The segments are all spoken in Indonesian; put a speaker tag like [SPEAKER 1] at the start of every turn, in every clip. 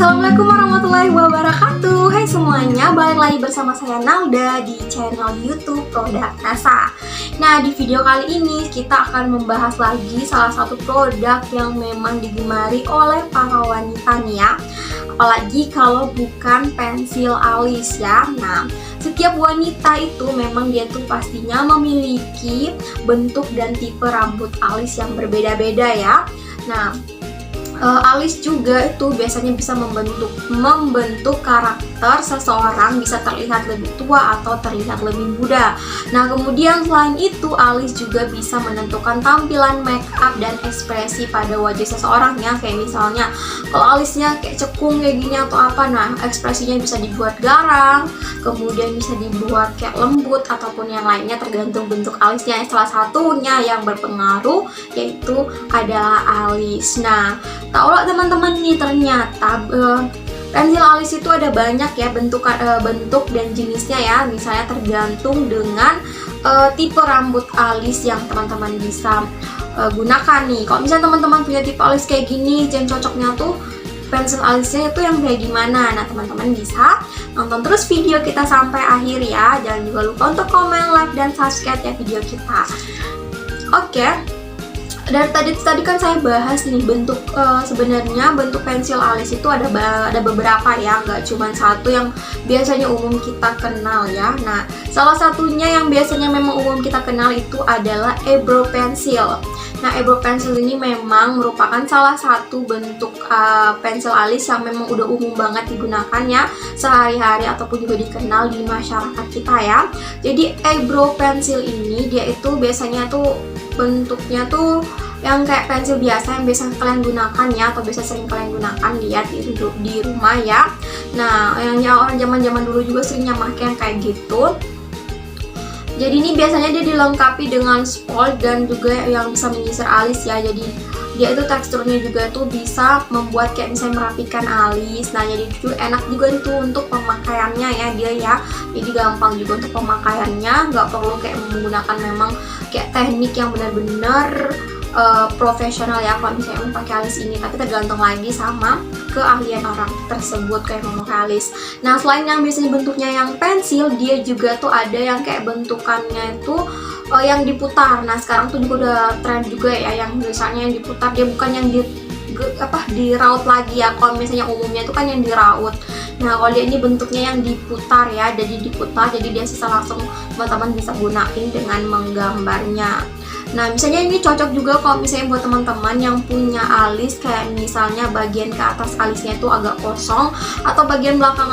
[SPEAKER 1] Assalamualaikum warahmatullahi wabarakatuh. Hai semuanya, balik lagi bersama saya Nalda di channel YouTube Produk NASA. Nah, di video kali ini kita akan membahas lagi salah satu produk yang memang digemari oleh para wanita nih ya. Apalagi kalau bukan pensil alis ya. Nah, setiap wanita itu memang dia tuh pastinya memiliki bentuk dan tipe rambut alis yang berbeda-beda ya. Nah, alis juga itu biasanya bisa membentuk karakter seseorang, bisa terlihat lebih tua atau terlihat lebih muda. Nah, kemudian selain itu alis juga bisa menentukan tampilan make up dan ekspresi pada wajah seseorang ya. Kayak misalnya kalau alisnya kayak cekung kayak gini atau apa, nah ekspresinya bisa dibuat garang, kemudian bisa dibuat kayak lembut ataupun yang lainnya tergantung bentuk alisnya. Salah satunya yang berpengaruh yaitu adalah alis. Nah, tahu lah teman-teman nih, ternyata pensil alis itu ada banyak ya bentuk dan jenisnya ya. Misalnya tergantung dengan tipe rambut alis yang teman-teman bisa gunakan nih. Kalau misalnya teman-teman punya tipe alis kayak gini, yang cocoknya tuh pensil alisnya itu yang kayak gimana? Nah, teman-teman bisa nonton terus video kita sampai akhir ya. Jangan juga lupa untuk komen, like, dan subscribe ya video kita. Oke. Dan tadi kan saya bahas nih bentuk sebenarnya bentuk pensil alis itu ada beberapa ya, nggak cuma satu yang biasanya umum kita kenal ya. Nah, salah satunya yang biasanya memang umum kita kenal itu adalah eyebrow pencil. Nah, eyebrow pencil ini memang merupakan salah satu bentuk pensil alis yang memang udah umum banget digunakan ya sehari-hari ataupun juga dikenal di masyarakat kita ya. Jadi eyebrow pencil ini dia itu biasanya tuh bentuknya tuh yang kayak pensil biasa yang biasa kalian gunakan ya, atau biasa sering kalian gunakan lihat di rumah ya. Nah, yang orang zaman dulu juga seringnya pakai yang kayak gitu. Jadi ini biasanya dia dilengkapi dengan spol dan juga yang bisa menyisir alis ya. Jadi dia itu teksturnya juga tuh bisa membuat kayak misalnya merapikan alis. Nah, jadi itu enak juga itu untuk pemakaiannya ya dia ya. Jadi gampang juga untuk pemakaiannya, nggak perlu kayak menggunakan memang kayak teknik yang benar-benar profesional ya kalau misalnya mau pakai alis ini. Tapi tergantung lagi sama keahlian orang tersebut kayak memakai alis. Nah, selain yang biasanya bentuknya yang pensil, dia juga tuh ada yang kayak bentukannya itu yang diputar. Nah, sekarang tuh juga udah tren juga ya yang biasanya yang diputar, dia bukan yang diraut lagi ya. Kalau misalnya umumnya itu kan yang diraut. Nah, kalau dia ini bentuknya yang diputar ya, jadi diputar, jadi dia bisa langsung teman-teman bisa gunain dengan menggambarnya. Nah, misalnya ini cocok juga kalau misalnya buat teman-teman yang punya alis kayak misalnya bagian ke atas alisnya itu agak kosong atau bagian belakang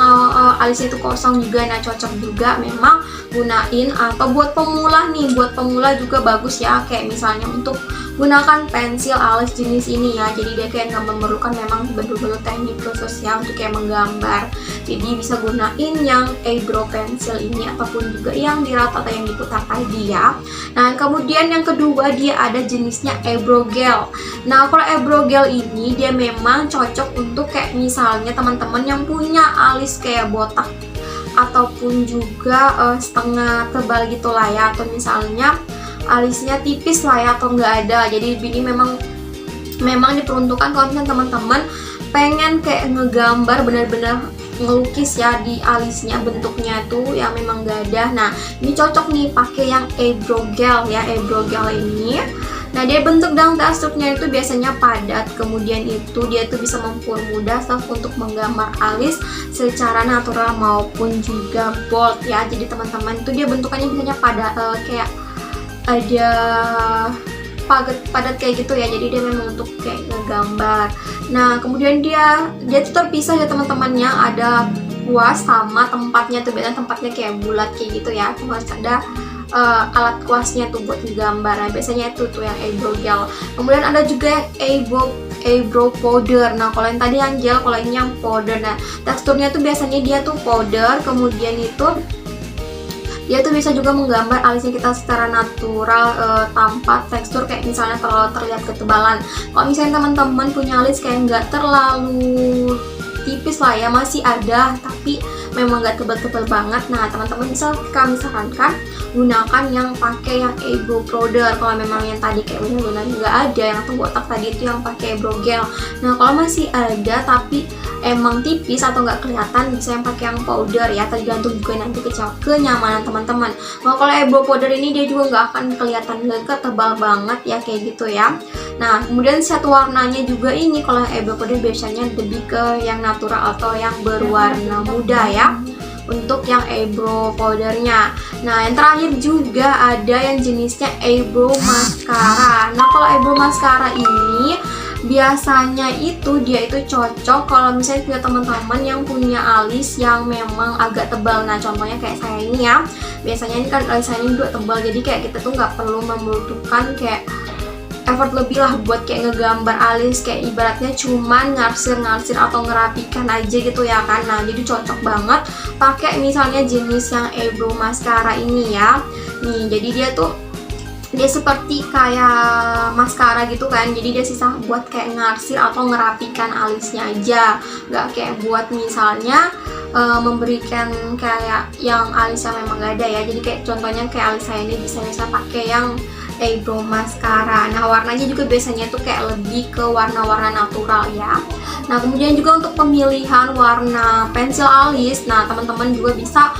[SPEAKER 1] alisnya itu kosong juga. Nah, cocok juga memang gunain. Atau buat pemula nih, buat pemula juga bagus ya, kayak misalnya untuk gunakan pensil alis jenis ini ya. Jadi dia kayak nggak memerlukan memang betul-betul teknik khusus ya untuk kayak menggambar. Jadi bisa gunain yang eyebrow pencil ini ataupun juga yang diraut atau yang diputar tadi ya. Nah, kemudian yang kedua dia ada jenisnya eyebrow gel. Nah, kalau eyebrow gel ini dia memang cocok untuk kayak misalnya teman-teman yang punya alis kayak botak ataupun juga setengah tebal gitulah ya, atau misalnya alisnya tipis lah ya atau nggak ada. Jadi ini memang diperuntukkan kalau misalnya teman-teman pengen kayak ngegambar benar-benar ngelukis ya di alisnya, bentuknya tuh yang memang gak ada. Nah, ini cocok nih pakai yang eyebrow gel ya, eyebrow gel ini. Nah, dia bentuk dan teksturnya itu biasanya padat, kemudian itu dia tuh bisa mempermudah untuk menggambar alis secara natural maupun juga bold ya. Jadi teman-teman itu dia bentukannya biasanya padat, kayak ada padat kayak gitu ya. Jadi dia memang untuk kayak ngegambar. Nah, kemudian dia tuh terpisah ya teman-temannya, ada kuas sama tempatnya tuh, biasanya tempatnya kayak bulat kayak gitu ya. Terus ada alat kuasnya tuh buat ngegambar. Nah, biasanya itu tuh yang eyebrow gel. Kemudian ada juga yang eyebrow powder. Nah, kalau yang tadi yang gel, kalau ini yang powder. Nah, teksturnya tuh biasanya dia tuh powder, kemudian itu dia tuh bisa juga menggambar alisnya kita secara natural tanpa tekstur kayak misalnya kalau terlihat ketebalan. Kalau misalnya teman-teman punya alis kayak nggak terlalu tipis lah ya, masih ada tapi memang gak tebal-tebal banget. Nah teman-teman bisa kami sarankan gunakan yang pakai yang eyebrow powder. Kalau memang yang tadi kayak benar-benar nggak ada yang botak tadi itu yang pakai eyebrow gel. Nah kalau masih ada tapi emang tipis atau nggak kelihatan, bisa yang pakai yang powder ya, tergantung juga nanti kenyamanan teman-teman. Nah kalau eyebrow powder ini dia juga nggak akan kelihatan tebal banget ya kayak gitu ya. Nah kemudian set warnanya juga ini, kalau eyebrow powder biasanya lebih ke yang natural atau yang berwarna muda ya untuk yang eyebrow powdernya. Nah yang terakhir juga ada yang jenisnya eyebrow mascara. Nah kalau eyebrow mascara ini biasanya itu dia itu cocok kalau misalnya punya teman-teman yang punya alis yang memang agak tebal. Nah contohnya kayak saya ini ya, biasanya ini kan alis saya ini juga tebal, jadi kayak kita tuh nggak perlu membutuhkan kayak effort lebih lah buat kayak ngegambar alis, kayak ibaratnya cuman ngarsir-ngarsir atau ngerapikan aja gitu ya kan. Nah jadi cocok banget pakai misalnya jenis yang eyebrow mascara ini ya. Nih jadi dia seperti kayak maskara gitu kan, jadi dia sisa buat kayak ngarsir atau ngerapikan alisnya aja, nggak kayak buat misalnya memberikan kayak yang alisnya memang gak ada ya. Jadi kayak contohnya kayak alis saya ini bisa pakai yang eyebrow mascara. Nah warnanya juga biasanya tuh kayak lebih ke warna-warna natural ya. Nah kemudian juga untuk pemilihan warna pensil alis, nah teman-teman juga bisa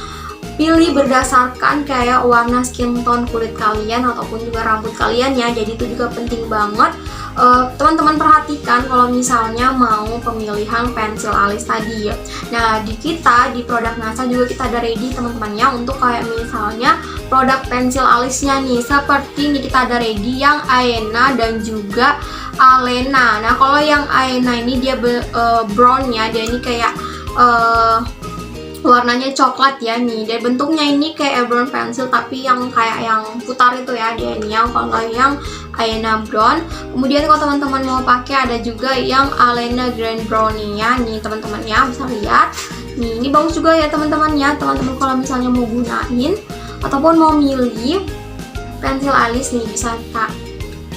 [SPEAKER 1] pilih berdasarkan kayak warna skin tone kulit kalian ataupun juga rambut kalian ya. Jadi itu juga penting banget teman-teman perhatikan kalau misalnya mau pemilihan pensil alis tadi ya. Nah di produk NASA juga kita ada ready teman-teman ya, untuk kayak misalnya produk pensil alisnya nih, seperti ini kita ada ready yang Ayena dan juga Alena. Nah kalau yang Ayena ini dia brown ya, dia ini kayak warnanya coklat ya nih, dan bentuknya ini kayak brown pencil tapi yang kayak yang putar itu ya dia ini. Yang kalau yang Ayena brown, kemudian kalau teman-teman mau pakai ada juga yang Alena grand brownie ya nih teman-teman ya, bisa lihat nih, ini bagus juga ya teman-teman ya. Teman-teman kalau misalnya mau gunain ataupun mau milih pensil alis nih,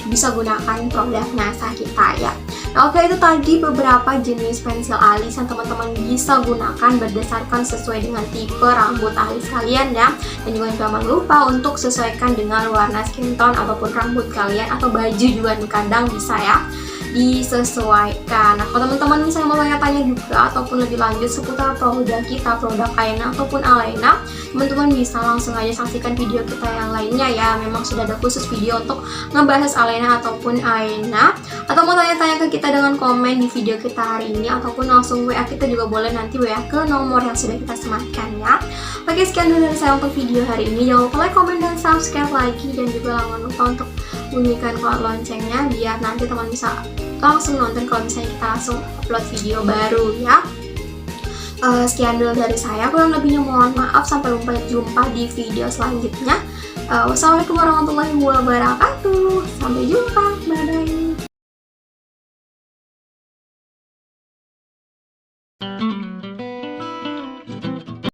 [SPEAKER 1] bisa gunakan produk NASA kita ya. Nah oke, itu tadi beberapa jenis pensil alis yang teman-teman bisa gunakan berdasarkan sesuai dengan tipe rambut alis kalian ya. Dan juga jangan lupa untuk sesuaikan dengan warna skin tone ataupun rambut kalian, atau baju juga kadang bisa ya disesuaikan. Nah kalau teman-teman misalnya mau tanya-tanya juga ataupun lebih lanjut seputar produk kita, produk Ayena ataupun Alena, teman-teman bisa langsung aja saksikan video kita yang lainnya ya. Memang sudah ada khusus video untuk ngebahas Alena ataupun Ayena. Atau mau tanya-tanya ke kita dengan komen di video kita hari ini, ataupun langsung WA kita juga boleh, nanti WA ke nomor yang sudah kita sematkan ya. Oke, sekian dulu dari saya untuk video hari ini. Jangan lupa like, komen, dan subscribe lagi, dan juga jangan lupa untuk bunyikan loncengnya biar nanti teman bisa langsung nonton kalau misalnya kita langsung upload video baru ya. Sekian dulu dari saya, kurang lebihnya mohon maaf. Sampai jumpa di video selanjutnya. Wassalamualaikum warahmatullahi wabarakatuh. Sampai jumpa, bye bye.